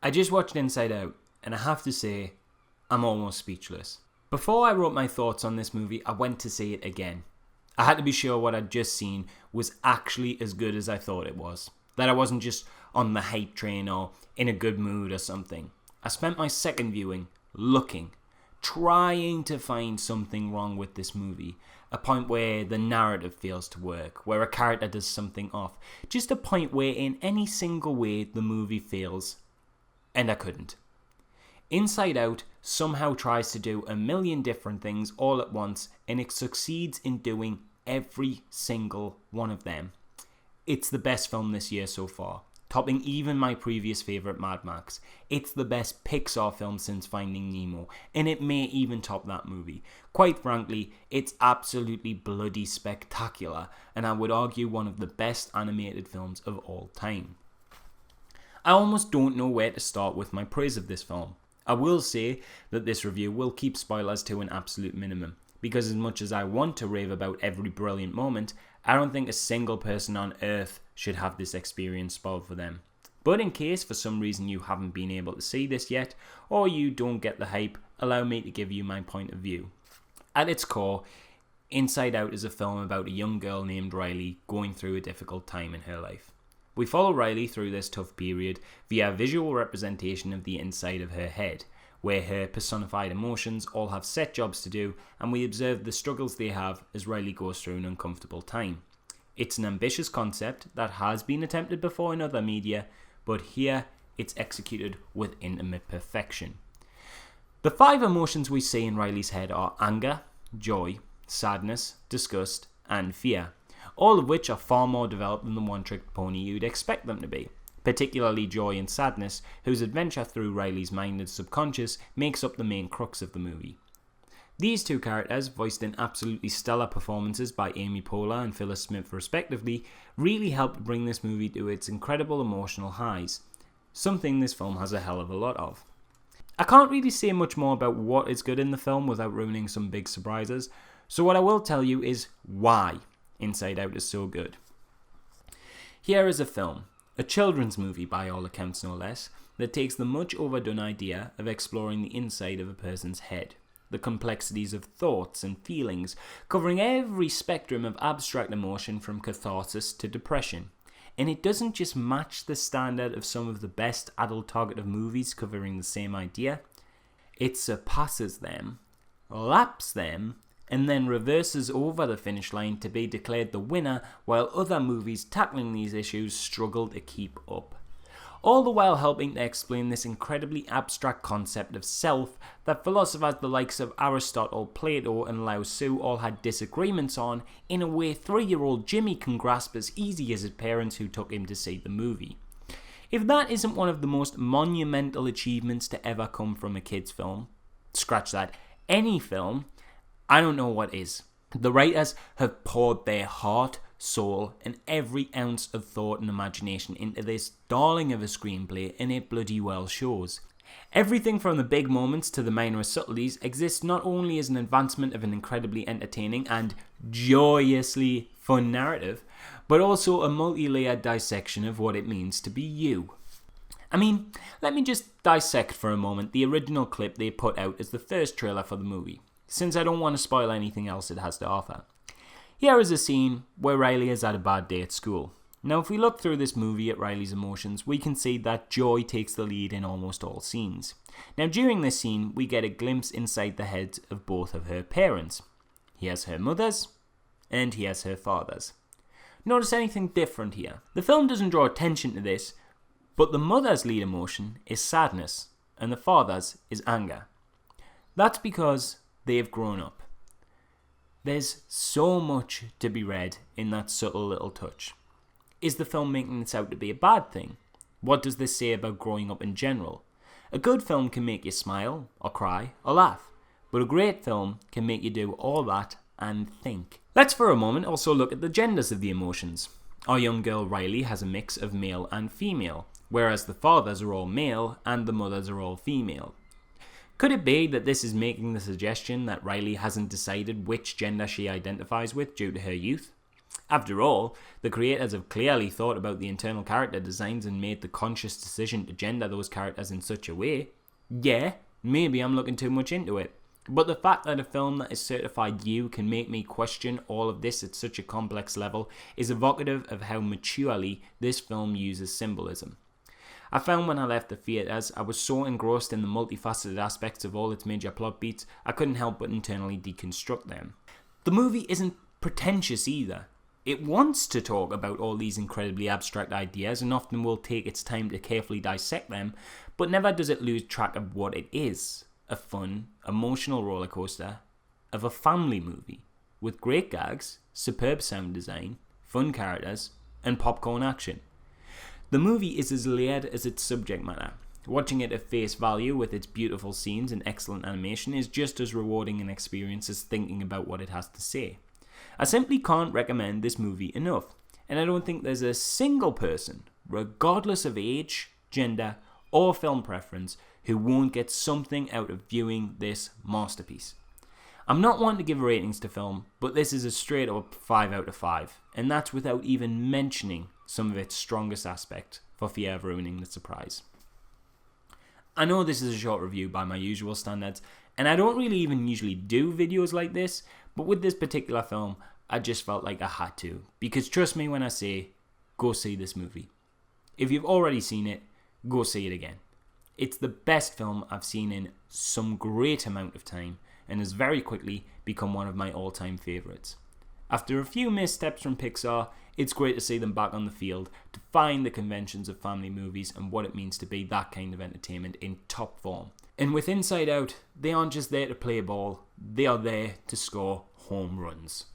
I just watched Inside Out, and I have to say, I'm almost speechless. Before I wrote my thoughts on this movie, I went to see it again. I had to be sure what I'd just seen was actually as good as I thought it was. That I wasn't just on the hype train or in a good mood or something. I spent my second viewing looking, trying to find something wrong with this movie. A point where the narrative fails to work, where a character does something off. Just a point where in any single way the movie fails. And I couldn't. Inside Out somehow tries to do a million different things all at once, and it succeeds in doing every single one of them. It's the best film this year so far, topping even my previous favourite Mad Max. It's the best Pixar film since Finding Nemo, and it may even top that movie. Quite frankly, it's absolutely bloody spectacular, and I would argue one of the best animated films of all time. I almost don't know where to start with my praise of this film. I will say that this review will keep spoilers to an absolute minimum, because as much as I want to rave about every brilliant moment, I don't think a single person on earth should have this experience spoiled for them. But in case for some reason you haven't been able to see this yet, or you don't get the hype, allow me to give you my point of view. At its core, Inside Out is a film about a young girl named Riley going through a difficult time in her life. We follow Riley through this tough period via a visual representation of the inside of her head, where her personified emotions all have set jobs to do, and we observe the struggles they have as Riley goes through an uncomfortable time. It's an ambitious concept that has been attempted before in other media, but here it's executed with intimate perfection. The 5 emotions we see in Riley's head are anger, joy, sadness, disgust, and fear, all of which are far more developed than the one-trick pony you'd expect them to be, particularly joy and sadness, whose adventure through Riley's mind and subconscious makes up the main crux of the movie. These two characters, voiced in absolutely stellar performances by Amy Poehler and Phyllis Smith respectively, really helped bring this movie to its incredible emotional highs, something this film has a hell of a lot of. I can't really say much more about what is good in the film without ruining some big surprises, so what I will tell you is why Inside Out is so good. Here is a film, a children's movie by all accounts no less, that takes the much overdone idea of exploring the inside of a person's head, the complexities of thoughts and feelings, covering every spectrum of abstract emotion from catharsis to depression. And it doesn't just match the standard of some of the best adult targeted movies covering the same idea, it surpasses them, laps them, and then reverses over the finish line to be declared the winner, while other movies tackling these issues struggle to keep up. All the while helping to explain this incredibly abstract concept of self that philosophers the likes of Aristotle, Plato and Lao Tzu all had disagreements on in a way 3-year-old Jimmy can grasp as easy as his parents who took him to see the movie. If that isn't one of the most monumental achievements to ever come from a kids film, scratch that, any film, I don't know what is. The writers have poured their heart, soul, and every ounce of thought and imagination into this darling of a screenplay, and it bloody well shows. Everything from the big moments to the minor subtleties exists not only as an advancement of an incredibly entertaining and joyously fun narrative, but also a multi-layered dissection of what it means to be you. I mean, let me just dissect for a moment the original clip they put out as the first trailer for the movie, since I don't want to spoil anything else it has to offer. Here is a scene where Riley has had a bad day at school. Now if we look through this movie at Riley's emotions, we can see that joy takes the lead in almost all scenes. Now during this scene, we get a glimpse inside the heads of both of her parents. He has her mother's, and he has her father's. Notice anything different here? The film doesn't draw attention to this, but the mother's lead emotion is sadness, and the father's is anger. That's because they've grown up. There's so much to be read in that subtle little touch. Is the film making this out to be a bad thing? What does this say about growing up in general? A good film can make you smile, or cry, or laugh, but a great film can make you do all that and think. Let's for a moment also look at the genders of the emotions. Our young girl Riley has a mix of male and female, whereas the fathers are all male and the mothers are all female. Could it be that this is making the suggestion that Riley hasn't decided which gender she identifies with due to her youth? After all, the creators have clearly thought about the internal character designs and made the conscious decision to gender those characters in such a way. Yeah, maybe I'm looking too much into it, but the fact that a film that is certified U can make me question all of this at such a complex level is evocative of how maturely this film uses symbolism. I found when I left the theatres, I was so engrossed in the multifaceted aspects of all its major plot beats, I couldn't help but internally deconstruct them. The movie isn't pretentious either. It wants to talk about all these incredibly abstract ideas and often will take its time to carefully dissect them, but never does it lose track of what it is. A fun, emotional rollercoaster of a family movie with great gags, superb sound design, fun characters, and popcorn action. The movie is as layered as its subject matter. Watching it at face value with its beautiful scenes and excellent animation is just as rewarding an experience as thinking about what it has to say. I simply can't recommend this movie enough, and I don't think there's a single person, regardless of age, gender, or film preference, who won't get something out of viewing this masterpiece. I'm not one to give ratings to film, but this is a straight up 5 out of 5, and that's without even mentioning some of its strongest aspects, for fear of ruining the surprise. I know this is a short review by my usual standards, and I don't really even usually do videos like this, but with this particular film, I just felt like I had to, because trust me when I say, go see this movie. If you've already seen it, go see it again. It's the best film I've seen in some great amount of time, and has very quickly become one of my all-time favourites. After a few missteps from Pixar, it's great to see them back on the field, to find the conventions of family movies and what it means to be that kind of entertainment in top form. And with Inside Out, they aren't just there to play ball, they are there to score home runs.